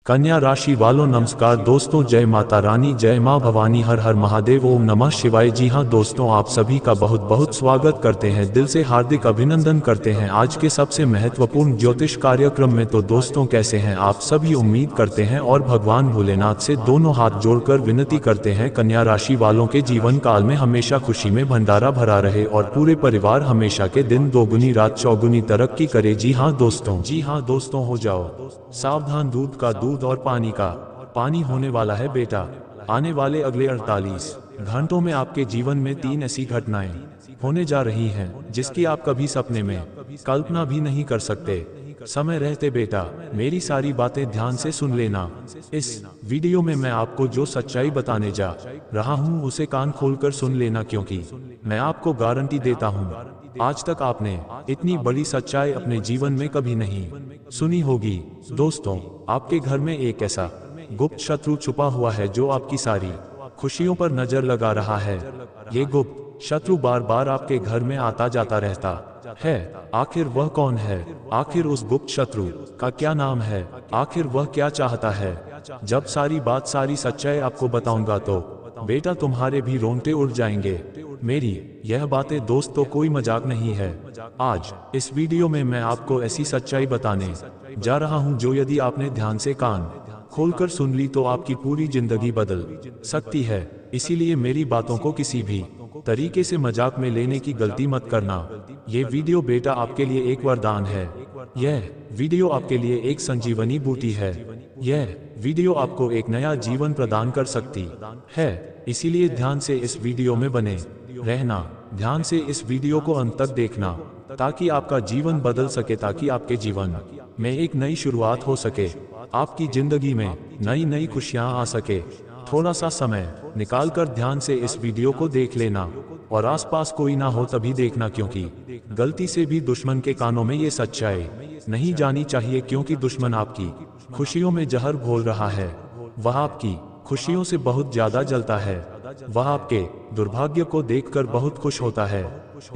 कन्या राशि वालों नमस्कार दोस्तों, जय माता रानी, जय मां भवानी, हर हर महादेव, ओम नमः शिवाय। जी हां दोस्तों, आप सभी का बहुत बहुत स्वागत करते हैं, दिल से हार्दिक अभिनंदन करते हैं आज के सबसे महत्वपूर्ण ज्योतिष कार्यक्रम में। तो दोस्तों, कैसे हैं आप सभी? उम्मीद करते हैं और भगवान भोलेनाथ से दोनों हाथ जोड़कर विनती करते हैं कन्या राशि वालों के जीवन काल में हमेशा खुशी में भंडारा भरा रहे और पूरे परिवार हमेशा के दिन दोगुनी रात चौगुनी तरक्की करे। जी हाँ दोस्तों, हो जाओ सावधान, दूध का दूध और पानी का पानी होने वाला है बेटा। आने वाले अगले 48 घंटों में आपके जीवन में 3 ऐसी घटनाएं होने जा रही हैं जिसकी आप कभी सपने में कल्पना भी नहीं कर सकते। समय रहते बेटा मेरी सारी बातें ध्यान से सुन लेना। इस वीडियो में मैं आपको जो सच्चाई बताने जा रहा हूं उसे कान खोलकर सुन लेना, क्योंकि मैं आपको गारंटी देता हूं आज तक आपने इतनी बड़ी सच्चाई अपने जीवन में कभी नहीं सुनी होगी। दोस्तों, आपके घर में एक ऐसा गुप्त शत्रु छुपा हुआ है जो आपकी सारी खुशियों पर नजर लगा रहा है। ये गुप्त शत्रु बार बार आपके घर में आता जाता रहता है। आखिर वह कौन है? आखिर उस गुप्त शत्रु का क्या नाम है? आखिर वह क्या चाहता है? जब सारी सच्चाई आपको बताऊंगा तो बेटा तुम्हारे भी रोंगटे उड़ जाएंगे। मेरी यह बातें दोस्तों कोई मजाक नहीं है। आज इस वीडियो में मैं आपको ऐसी सच्चाई बताने जा रहा हूं जो यदि आपने ध्यान से कान खोलकर सुन ली तो आपकी पूरी जिंदगी बदल सकती है। इसीलिए मेरी बातों को किसी भी तरीके से मजाक में लेने की गलती मत करना। ये वीडियो बेटा आपके लिए एक वरदान है। यह वीडियो आपके लिए एक संजीवनी बूटी है। यह वीडियो आपको एक नया जीवन प्रदान कर सकती है। इसीलिए ध्यान से इस वीडियो में बने रहना। ध्यान से इस वीडियो को अंत तक देखना ताकि आपका जीवन बदल सके, ताकि आपके जीवन में एक नई शुरुआत हो सके, आपकी जिंदगी में नई नई खुशियां आ सके। थोड़ा सा समय निकालकर ध्यान से इस वीडियो को देख लेना और आसपास कोई ना हो तभी देखना, क्योंकि गलती से भी दुश्मन के कानों में ये सच्चाई नहीं जानी चाहिए, क्योंकि दुश्मन आपकी खुशियों में जहर घोल रहा है। वह आपकी खुशियों से बहुत ज्यादा जलता है। वह आपके दुर्भाग्य को देखकर बहुत खुश होता है।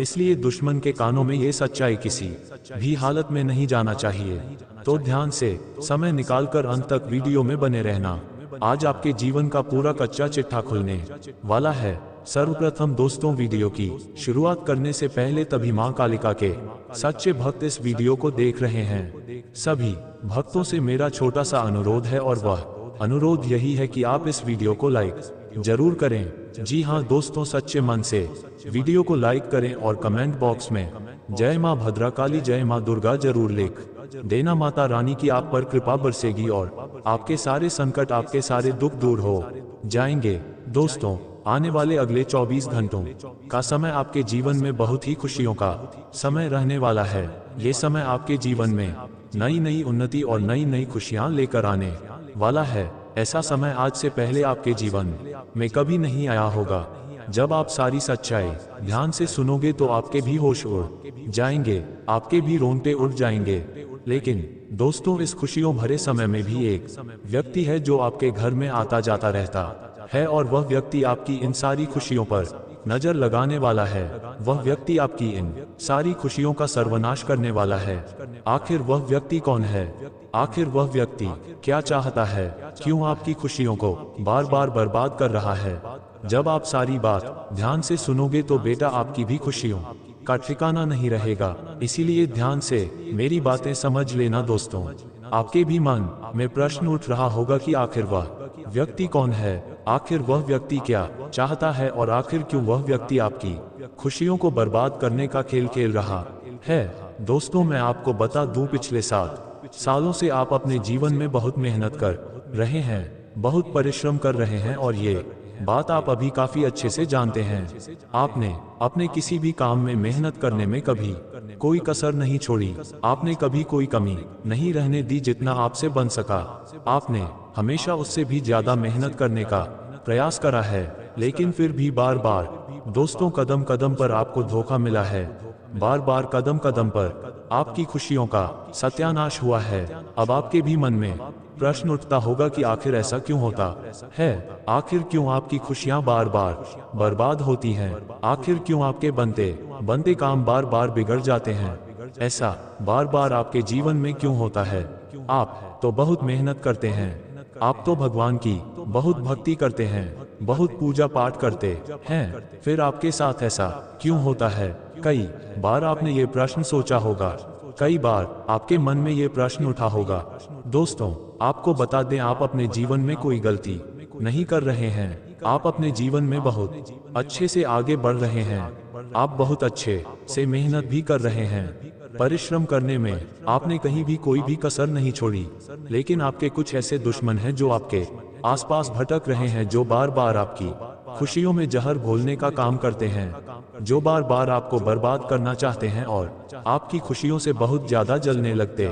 इसलिए दुश्मन के कानों में ये सच्चाई किसी भी हालत में नहीं जाना चाहिए। तो ध्यान से समय निकालकर अंत तक वीडियो में बने रहना। आज आपके जीवन का पूरा कच्चा चिट्ठा खुलने वाला है। सर्वप्रथम दोस्तों, वीडियो की शुरुआत करने से पहले तभी मां कालिका के सच्चे भक्त इस वीडियो को देख रहे हैं, सभी भक्तों से मेरा छोटा सा अनुरोध है, और वह अनुरोध यही है कि आप इस वीडियो को लाइक जरूर करें। जी हाँ दोस्तों, सच्चे मन से वीडियो को लाइक करें और कमेंट बॉक्स में जय मां भद्रकाली, जय मां दुर्गा जरूर लिख देना। माता रानी की आप पर कृपा बरसेगी और आपके सारे संकट, आपके सारे दुख दूर हो जाएंगे। दोस्तों, आने वाले अगले 24 घंटों का समय आपके जीवन में बहुत ही खुशियों का समय रहने वाला है। ये समय आपके जीवन में नई नई उन्नति और नई नई खुशियां लेकर आने वाला है। ऐसा समय आज से पहले आपके जीवन में कभी नहीं आया होगा। जब आप सारी सच्चाई ध्यान से सुनोगे तो आपके भी होश उड़ जाएंगे, आपके भी रोंगटे उड़ जाएंगे। लेकिन दोस्तों, इस खुशियों भरे समय में भी एक व्यक्ति है जो आपके घर में आता जाता रहता है, और वह व्यक्ति आपकी इन सारी खुशियों पर नजर लगाने वाला है। वह व्यक्ति आपकी इन सारी खुशियों का सर्वनाश करने वाला है। आखिर वह व्यक्ति कौन है? आखिर वह व्यक्ति क्या चाहता है? क्यों आपकी खुशियों को बार बार बर्बाद कर रहा है? जब आप सारी बात ध्यान से सुनोगे तो बेटा आपकी भी खुशियों का ठिकाना नहीं रहेगा। इसीलिए ध्यान से मेरी बातें समझ लेना। दोस्तों, आपके भी मन में प्रश्न उठ रहा होगा कि आखिर वह व्यक्ति कौन है? आखिर वह व्यक्ति क्या चाहता है? और आखिर क्यों वह व्यक्ति आपकी खुशियों को बर्बाद करने का खेल खेल रहा है? दोस्तों, मैं आपको बता दूं, पिछले 7 सालों से आप अपने जीवन में बहुत मेहनत कर रहे हैं, बहुत परिश्रम कर रहे हैं, और ये बात आप अभी काफी अच्छे से जानते हैं। आपने अपने किसी भी काम में मेहनत करने में कभी कोई कसर नहीं छोड़ी। आपने कभी कोई कमी नहीं रहने दी। जितना आपसे बन सका आपने हमेशा उससे भी ज्यादा मेहनत करने का प्रयास करा है, लेकिन फिर भी बार बार दोस्तों कदम कदम पर आपको धोखा मिला है। बार बार कदम कदम पर आपकी खुशियों का सत्यानाश हुआ है। अब आपके भी मन में प्रश्न उठता होगा कि आखिर ऐसा क्यों होता है? आखिर क्यों आपकी खुशियां बार बार बर्बाद होती हैं? आखिर क्यों आपके बनते काम बार बार बिगड़ जाते हैं? ऐसा बार बार आपके जीवन में क्यों होता है? आप तो बहुत मेहनत करते हैं, आप तो भगवान की बहुत भक्ति करते हैं, बहुत पूजा पाठ करते हैं, फिर आपके साथ ऐसा क्यों होता है? कई बार आपने ये प्रश्न सोचा होगा, कई बार आपके मन में ये प्रश्न उठा होगा। दोस्तों, आपको बता दें, आप अपने जीवन में कोई गलती नहीं कर रहे हैं। आप अपने जीवन में बहुत अच्छे से आगे बढ़ रहे हैं। आप बहुत अच्छे से मेहनत भी कर रहे हैं। परिश्रम करने में आपने कहीं भी कोई भी कसर नहीं छोड़ी। लेकिन आपके कुछ ऐसे दुश्मन हैं जो आपके आसपास भटक रहे हैं, जो बार बार आपकी खुशियों में जहर घोलने का काम करते हैं, जो बार बार आपको बर्बाद करना चाहते हैं और आपकी खुशियों से बहुत ज्यादा जलने लगते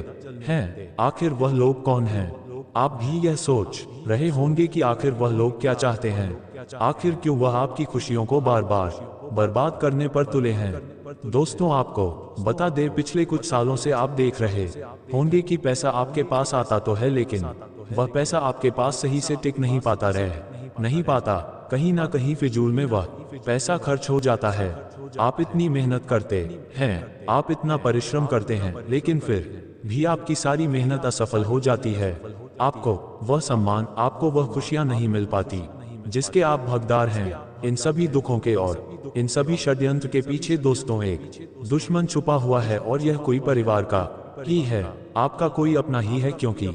हैं। आखिर वह लोग कौन हैं? आप भी यह सोच रहे होंगे कि आखिर वह लोग क्या चाहते हैं, आखिर क्यों वह आपकी खुशियों को बार बार बर्बाद करने पर तुले हैं। दोस्तों, आपको बता दें, पिछले कुछ सालों से आप देख रहे होंगे कि पैसा आपके पास आता तो है, लेकिन वह पैसा आपके पास सही से टिक नहीं पाता, नहीं पाता। कहीं ना कहीं फिजूल में वह पैसा खर्च हो जाता है। आप इतनी मेहनत करते हैं, आप इतना परिश्रम करते हैं, लेकिन फिर भी आपकी सारी मेहनत असफल हो जाती है। आपको वह सम्मान, आपको वह खुशियां नहीं मिल पाती जिसके आप हकदार हैं। इन सभी दुखों के और इन सभी षड्यंत्र के पीछे दोस्तों एक दुश्मन छुपा हुआ है, और यह कोई परिवार का ही है, आपका कोई अपना ही है। क्योंकि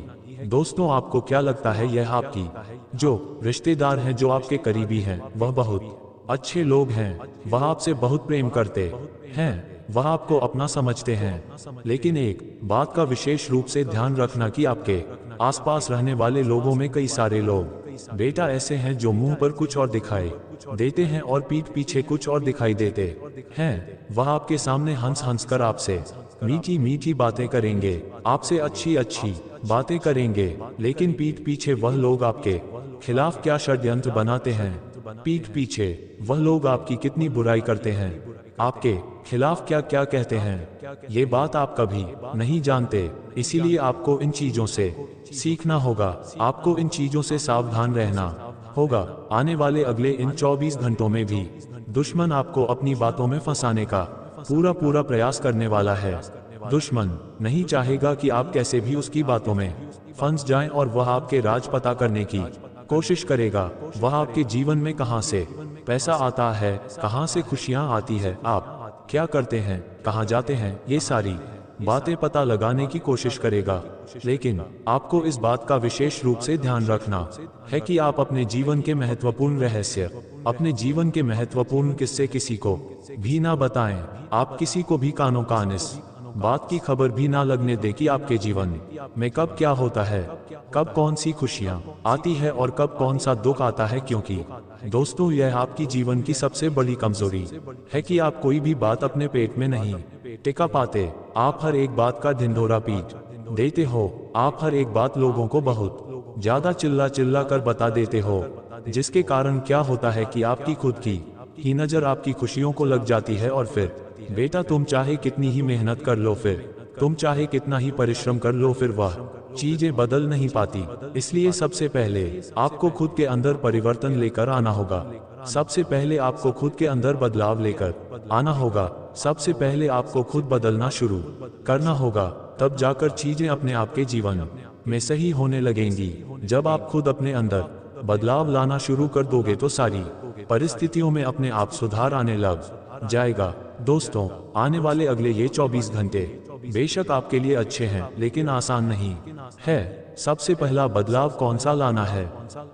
दोस्तों, आपको क्या लगता है, यह आपकी जो रिश्तेदार हैं, जो आपके करीबी हैं, वह बहुत अच्छे लोग हैं, वह आपसे बहुत प्रेम करते हैं, वह आपको अपना समझते हैं। लेकिन एक बात का विशेष रूप से ध्यान रखना कि आपके आसपास रहने वाले लोगों में कई सारे लोग बेटा ऐसे हैं जो मुंह पर कुछ और दिखाई देते हैं और पीठ पीछे कुछ और दिखाई देते हैं। वह आपके सामने हंस हंस कर आपसे मीठी मीठी बातें करेंगे, आपसे अच्छी अच्छी बातें करेंगे, लेकिन पीठ पीछे वह लोग आपके खिलाफ क्या षड्यंत्र बनाते हैं। पीठ पीछे वह लोग आपकी कितनी बुराई करते हैं, आपके खिलाफ क्या क्या कहते हैं, ये बात आप कभी नहीं जानते। इसीलिए आपको इन चीजों से सीखना होगा, आपको इन चीजों से सावधान रहना होगा। आने वाले अगले इन 24 घंटों में भी दुश्मन आपको अपनी बातों में फंसाने का पूरा प्रयास करने वाला है। दुश्मन नहीं चाहेगा कि आप कैसे भी उसकी बातों में फंस जाएं, और वह आपके राज पता करने की कोशिश करेगा। वह आपके जीवन में कहां से पैसा आता है, कहां से खुशियां आती है, आप क्या करते हैं, कहां जाते हैं, ये सारी बातें पता लगाने की कोशिश करेगा। लेकिन आपको इस बात का विशेष रूप से ध्यान रखना है कि आप अपने जीवन के महत्वपूर्ण रहस्य, अपने जीवन के महत्वपूर्ण किस्से किसी को भी ना बताएं। आप किसी को भी कानों कान इस बात की खबर भी ना लगने दे कि आपके जीवन में कब क्या होता है, कब कौन सी खुशियां आती है और कब कौन सा दुख आता है। क्योंकि दोस्तों, यह आपकी जीवन की सबसे बड़ी कमजोरी है कि आप कोई भी बात अपने पेट में नहीं टिका पाते। आप हर एक बात का ढिंढोरा पीट देते हो, आप हर एक बात लोगों को बहुत ज्यादा चिल्ला चिल्ला कर बता देते हो, जिसके कारण क्या होता है कि आपकी खुद की ही नजर आपकी खुशियों को लग जाती है। और फिर बेटा, तुम चाहे कितनी ही मेहनत कर लो, फिर तुम चाहे कितना ही परिश्रम कर लो, फिर वह चीजें बदल नहीं पाती। इसलिए सबसे पहले आपको खुद के अंदर परिवर्तन लेकर आना होगा। सबसे पहले आपको खुद के अंदर बदलाव लेकर आना होगा। सबसे पहले आपको खुद बदलना शुरू करना होगा, तब जाकर चीजें अपने आपके जीवन में सही होने लगेंगी। जब आप खुद अपने अंदर बदलाव लाना शुरू कर दोगे तो सारी परिस्थितियों में अपने आप सुधार आने लग जाएगा। दोस्तों, आने वाले अगले ये 24 घंटे बेशक आपके लिए अच्छे हैं, लेकिन आसान नहीं है। सबसे पहला बदलाव कौन सा लाना है,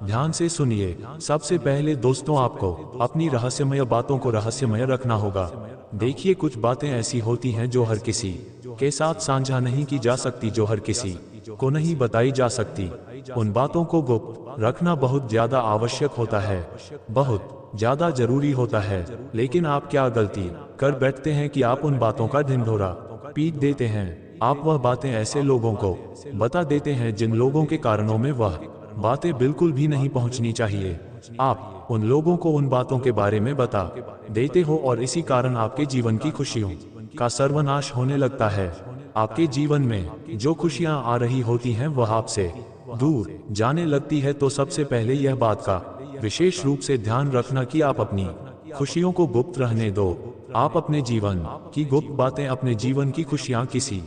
ध्यान से सुनिए। सबसे पहले दोस्तों, आपको अपनी रहस्यमय बातों को रहस्यमय रखना होगा। देखिए, कुछ बातें ऐसी होती हैं जो हर किसी के साथ साझा नहीं की जा सकती, जो हर किसी को नहीं बताई जा सकती। उन बातों को गुप्त रखना बहुत ज्यादा आवश्यक होता है, बहुत ज्यादा जरूरी होता है। लेकिन आप क्या गलती कर बैठते हैं कि आप उन बातों का ढिंढोरा पीट देते हैं। आप वह बातें ऐसे लोगों को बता देते हैं जिन लोगों के कारणों में वह बातें बिल्कुल भी नहीं पहुंचनी चाहिए। आप उन लोगों को उन बातों के बारे में बता देते हो, और इसी कारण आपके जीवन की खुशियों का सर्वनाश होने लगता है। आपके जीवन में जो खुशियां आ रही होती हैं वह आपसे दूर जाने लगती है। तो सबसे पहले यह बात का विशेष रूप से ध्यान रखना कि आप अपनी खुशियों को गुप्त रहने दो। आप अपने जीवन की गुप्त बातें, अपने जीवन की खुशियां किसी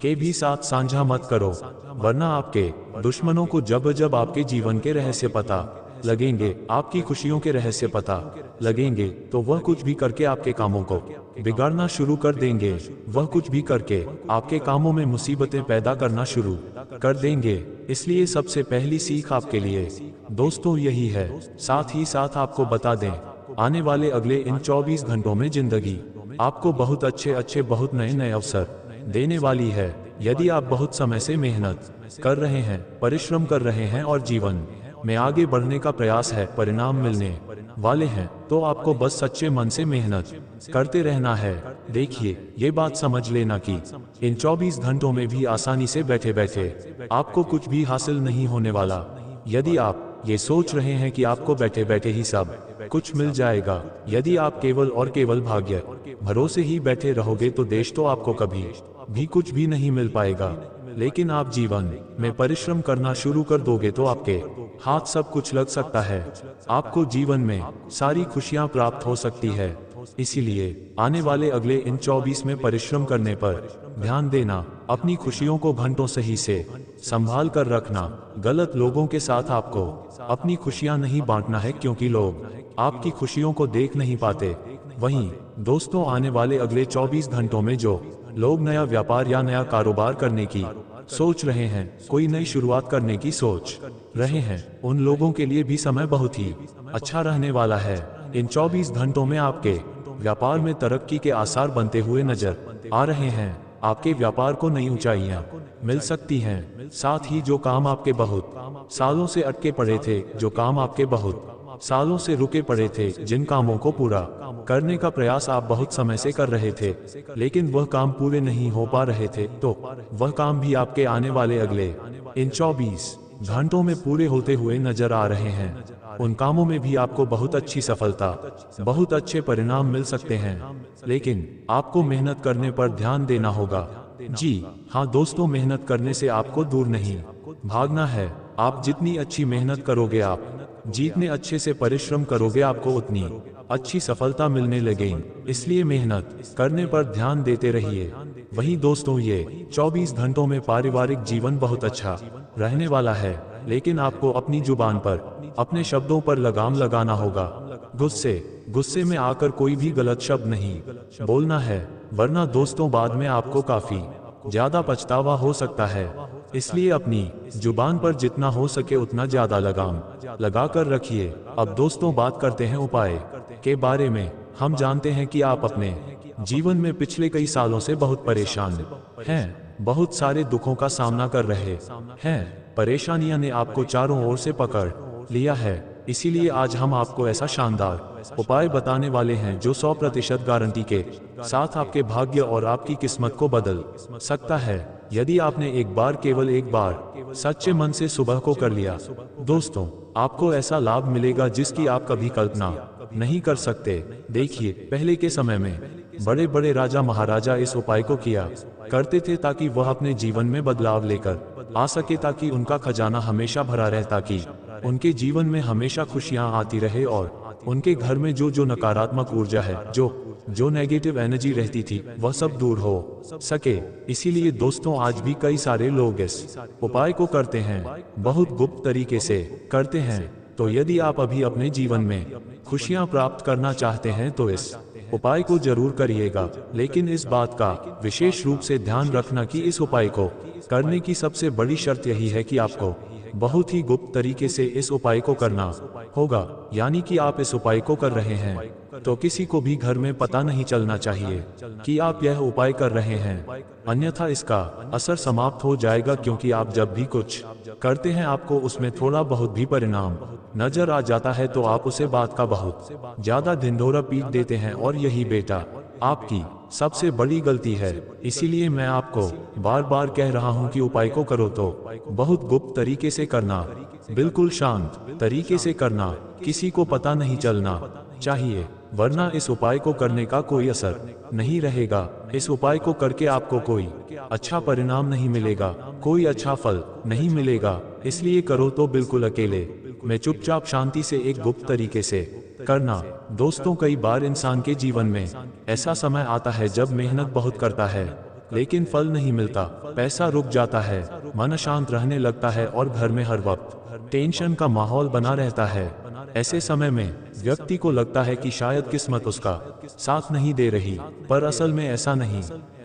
के भी साथ साझा मत करो, वरना आपके दुश्मनों को जब जब आपके जीवन के रहस्य पता लगेंगे, आपकी खुशियों के रहस्य पता लगेंगे, तो वह कुछ भी करके आपके कामों को बिगाड़ना शुरू कर देंगे। वह कुछ भी करके आपके कामों में मुसीबतें पैदा करना शुरू कर देंगे। इसलिए सबसे पहली सीख आपके लिए दोस्तों यही है। साथ ही साथ आपको बता दें, आने वाले अगले इन 24 घंटों में जिंदगी आपको बहुत अच्छे बहुत नए अवसर देने वाली है। यदि आप बहुत समय से मेहनत कर रहे हैं, परिश्रम कर रहे हैं और जीवन में आगे बढ़ने का प्रयास है, परिणाम मिलने वाले हैं, तो आपको बस सच्चे मन से मेहनत करते रहना है। देखिए, ये बात समझ लेना कि इन 24 घंटों में भी आसानी से बैठे बैठे आपको कुछ भी हासिल नहीं होने वाला। यदि आप ये सोच रहे हैं कि आपको बैठे बैठे ही सब कुछ मिल जाएगा, यदि आप केवल और केवल भाग्य भरोसे ही बैठे रहोगे, तो देश तो आपको कभी भी कुछ भी नहीं मिल पाएगा। लेकिन आप जीवन में परिश्रम करना शुरू कर दोगे तो आपके हाथ सब कुछ लग सकता है। आपको जीवन में सारी खुशियां प्राप्त हो सकती है। इसीलिए आने वाले अगले इन 24 में परिश्रम करने पर ध्यान देना, अपनी खुशियों को घंटों सही से संभाल कर रखना। गलत लोगों के साथ आपको अपनी खुशियां नहीं बांटना है, क्योंकि लोग आपकी खुशियों को देख नहीं पाते। वहीं दोस्तों, आने वाले अगले 24 घंटों में जो लोग नया व्यापार या नया कारोबार करने की सोच रहे हैं, कोई नई शुरुआत करने की सोच रहे हैं, उन लोगों के लिए भी समय बहुत ही अच्छा रहने वाला है। इन 24 घंटों में आपके व्यापार में तरक्की के आसार बनते हुए नजर आ रहे हैं। आपके व्यापार को नई ऊंचाइयां मिल सकती हैं। साथ ही जो काम आपके बहुत सालों से अटके पड़े थे, जो काम आपके बहुत सालों से रुके पड़े थे, जिन कामों को पूरा करने का प्रयास आप बहुत समय से कर रहे थे, लेकिन वह काम पूरे नहीं हो पा रहे थे, तो वह काम भी आपके आने वाले अगले इन 24 घंटों में पूरे होते हुए नजर आ रहे हैं। उन कामों में भी आपको बहुत अच्छी सफलता, बहुत अच्छे परिणाम मिल सकते हैं, लेकिन आपको मेहनत करने पर ध्यान देना होगा। जी हाँ दोस्तों, मेहनत करने से आपको दूर नहीं भागना है। आप जितनी अच्छी मेहनत करोगे, आप जितने अच्छे से परिश्रम करोगे, आपको उतनी अच्छी सफलता मिलने लगेगी। इसलिए मेहनत करने पर ध्यान देते रहिए। वहीं दोस्तों, ये 24 घंटों में पारिवारिक जीवन बहुत अच्छा रहने वाला है, लेकिन आपको अपनी जुबान पर, अपने शब्दों पर लगाम लगाना होगा। गुस्से में आकर कोई भी गलत शब्द नहीं बोलना है, वरना दोस्तों बाद में आपको काफी ज्यादा पछतावा हो सकता है। इसलिए अपनी जुबान पर जितना हो सके उतना ज्यादा लगाम लगाकर रखिए। अब दोस्तों, बात करते हैं उपाय के बारे में। हम जानते हैं कि आप अपने जीवन में पिछले कई सालों से बहुत परेशान हैं, बहुत सारे दुखों का सामना कर रहे हैं। परेशानियां ने आपको चारों ओर से पकड़ लिया है। इसीलिए आज हम आपको ऐसा शानदार उपाय बताने वाले हैं जो 100% गारंटी के साथ आपके भाग्य और आपकी किस्मत को बदल सकता है, यदि आपने केवल एक बार सच्चे मन से सुबह को कर लिया। दोस्तों, आपको ऐसा लाभ मिलेगा जिसकी आप कभी कल्पना नहीं कर सकते। देखिए, पहले के समय में बड़े बड़े राजा महाराजा इस उपाय को किया करते थे, ताकि वह अपने जीवन में बदलाव लेकर आ सके, ताकि उनका खजाना हमेशा भरा रहे, ताकि उनके जीवन में हमेशा खुशियां आती रहे और उनके घर में जो नकारात्मक ऊर्जा है, जो नेगेटिव एनर्जी रहती थी, वह सब दूर हो सके। इसीलिए दोस्तों, आज भी कई सारे लोग इस उपाय को करते हैं, बहुत गुप्त तरीके से करते हैं। तो यदि आप अभी अपने जीवन में खुशियां प्राप्त करना चाहते हैं, तो इस उपाय को जरूर करिएगा। लेकिन इस बात का विशेष रूप से ध्यान रखना कि इस उपाय को करने की सबसे बड़ी शर्त यही है कि आपको बहुत ही गुप्त तरीके से इस उपाय को करना होगा। यानी कि आप इस उपाय को कर रहे हैं तो किसी को भी घर में पता नहीं चलना चाहिए कि आप यह उपाय कर रहे हैं, अन्यथा इसका असर समाप्त हो जाएगा। क्योंकि आप जब भी कुछ करते हैं, आपको उसमें थोड़ा बहुत भी परिणाम नजर आ जाता है, तो आप उसे बात का बहुत ज्यादा ढिंढोरा पीट देते हैं, और यही बेटा आपकी सबसे बड़ी गलती है। इसीलिए मैं आपको बार बार कह रहा हूं कि उपाय को करो तो बहुत गुप्त तरीके से करना, बिल्कुल शांत तरीके से करना, किसी को पता नहीं चलना चाहिए, वरना इस उपाय को करने का कोई असर नहीं रहेगा। इस उपाय को करके आपको कोई अच्छा परिणाम नहीं मिलेगा, कोई अच्छा फल नहीं मिलेगा। इसलिए करो तो बिल्कुल अकेले में, चुपचाप शांति से, एक गुप्त तरीके से करना। दोस्तों, कई बार इंसान के जीवन में ऐसा समय आता है जब मेहनत बहुत करता है लेकिन फल नहीं मिलता, पैसा रुक जाता है, मन अशांत रहने लगता है और घर में हर वक्त टेंशन का माहौल बना रहता है। ऐसे समय में व्यक्ति को लगता है कि शायद किस्मत उसका साथ नहीं दे रही, पर असल में ऐसा नहीं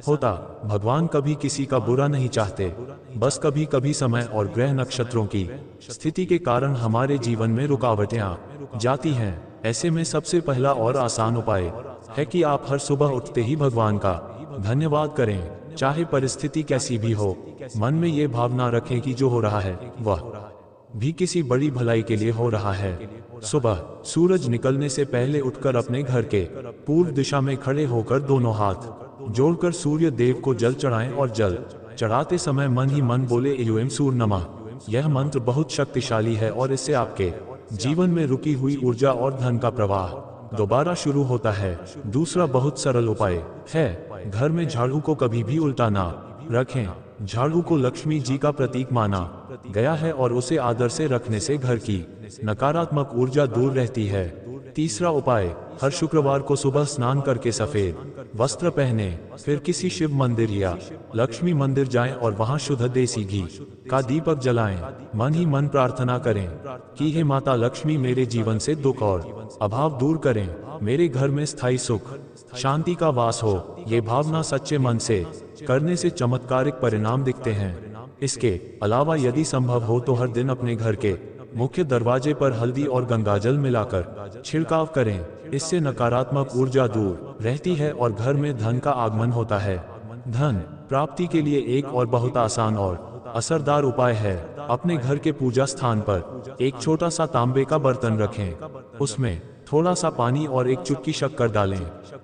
होता। भगवान कभी किसी का बुरा नहीं चाहते, बस कभी कभी समय और ग्रह नक्षत्रों की स्थिति के कारण हमारे जीवन में रुकावटें आ जाती हैं। ऐसे में सबसे पहला और आसान उपाय है कि आप हर सुबह उठते ही भगवान का धन्यवाद करें, चाहे परिस्थिति कैसी भी हो। मन में ये भावना रखें कि जो हो रहा है वह भी किसी बड़ी भलाई के लिए हो रहा है। सुबह सूरज निकलने से पहले उठकर अपने घर के पूर्व दिशा में खड़े होकर दोनों हाथ जोड़कर सूर्य देव को जल चढ़ाएं और जल चढ़ाते समय मन ही मन बोले एयूएम सूर्य नमः। यह मंत्र बहुत शक्तिशाली है और इससे आपके जीवन में रुकी हुई ऊर्जा और धन का प्रवाह दोबारा शुरू होता है। दूसरा बहुत सरल उपाय है, घर में झाड़ू को कभी भी उल्टा ना रखें। झाड़ू को लक्ष्मी जी का प्रतीक माना गया है और उसे आदर से रखने से घर की नकारात्मक ऊर्जा दूर रहती है। तीसरा उपाय, हर शुक्रवार को सुबह स्नान करके सफेद वस्त्र पहने, फिर किसी शिव मंदिर या लक्ष्मी मंदिर जाएं और वहां शुद्ध देसी घी का दीपक जलाएं। मन ही मन प्रार्थना करें कि हे माता लक्ष्मी मेरे जीवन से दुख और अभाव दूर करें, मेरे घर में स्थायी सुख शांति का वास हो। ये भावना सच्चे मन से करने से चमत्कारिक परिणाम दिखते हैं। इसके अलावा यदि संभव हो तो हर दिन अपने घर के मुख्य दरवाजे पर हल्दी और गंगाजल मिलाकर छिड़काव करें। इससे नकारात्मक ऊर्जा दूर रहती है और घर में धन का आगमन होता है। धन प्राप्ति के लिए एक और बहुत आसान और असरदार उपाय है, अपने घर के पूजा स्थान पर एक छोटा सा तांबे का बर्तन रखें, उसमें थोड़ा सा पानी और एक चुटकी शक्कर डालें,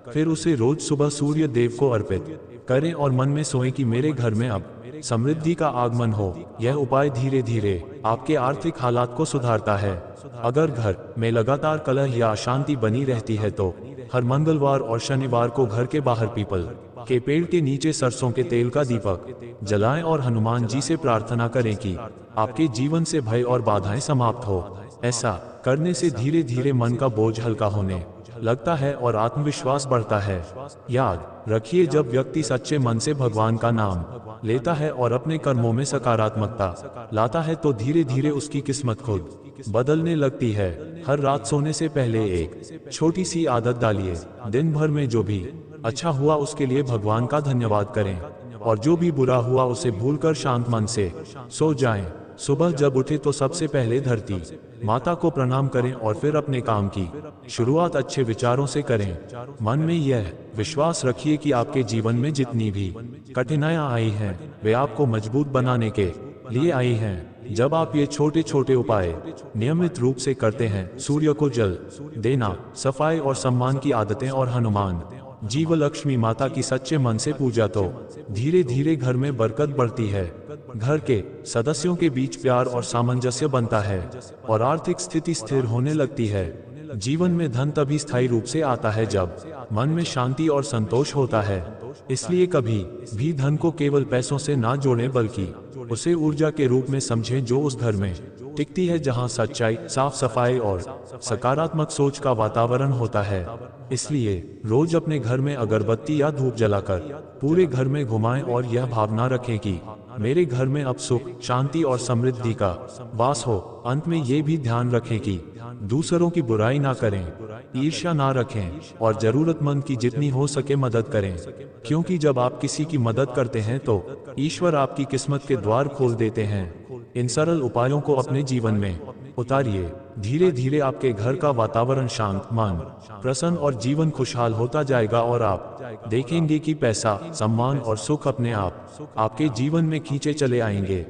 फिर उसे रोज सुबह सूर्य देव को अर्पित करें और मन में सोएं कि मेरे घर में अब समृद्धि का आगमन हो। यह उपाय धीरे धीरे आपके आर्थिक हालात को सुधारता है। अगर घर में लगातार कलह या अशांति बनी रहती है तो हर मंगलवार और शनिवार को घर के बाहर पीपल के पेड़ के नीचे सरसों के तेल का दीपक जलाएं और हनुमान जी से प्रार्थना करें कि आपके जीवन से भय और बाधाएं समाप्त हो। ऐसा करने से धीरे धीरे मन का बोझ हल्का होने लगता है और आत्मविश्वास बढ़ता है। याद रखिए, जब व्यक्ति सच्चे मन से भगवान का नाम लेता है और अपने कर्मों में सकारात्मकता लाता है तो धीरे धीरे उसकी किस्मत खुद बदलने लगती है। हर रात सोने से पहले एक छोटी सी आदत डालिए, दिन भर में जो भी अच्छा हुआ उसके लिए भगवान का धन्यवाद करें और जो भी बुरा हुआ उसे भूलकर शांत मन से सो जाएं। सुबह जब उठे तो सबसे पहले धरती माता को प्रणाम करें और फिर अपने काम की शुरुआत अच्छे विचारों से करें। मन में यह विश्वास रखिए कि आपके जीवन में जितनी भी कठिनाइयां आई हैं वे आपको मजबूत बनाने के लिए आई हैं। जब आप ये छोटे छोटे उपाय नियमित रूप से करते हैं, सूर्य को जल देना, सफाई और सम्मान की आदतें और हनुमान जीव लक्ष्मी माता की सच्चे मन से पूजा, तो धीरे धीरे घर में बरकत बढ़ती है, घर के सदस्यों के बीच प्यार और सामंजस्य बनता है और आर्थिक स्थिति स्थिर होने लगती है। जीवन में धन तभी स्थायी रूप से आता है जब मन में शांति और संतोष होता है। इसलिए कभी भी धन को केवल पैसों से ना जोड़ें, बल्कि उसे ऊर्जा के रूप में समझें जो उस घर में टिकती है, जहां सच्चाई, साफ सफाई और सकारात्मक सोच का वातावरण होता है। इसलिए रोज अपने घर में अगरबत्ती या धूप जलाकर पूरे घर में घुमाएं और यह भावना रखें कि मेरे घर में अब सुख, शांति और समृद्धि का वास हो। अंत में ये भी ध्यान रखें कि दूसरों की बुराई ना करें, ईर्ष्या ना रखें और जरूरतमंद की जितनी हो सके मदद करें, क्योंकि जब आप किसी की मदद करते हैं तो ईश्वर आपकी किस्मत के द्वार खोल देते हैं। इन सरल उपायों को अपने जीवन में उतारिए, धीरे धीरे आपके घर का वातावरण शांत, मन प्रसन्न और जीवन खुशहाल होता जाएगा और आप देखेंगे कि पैसा, सम्मान और सुख अपने आप आपके जीवन में खींचे चले आएंगे।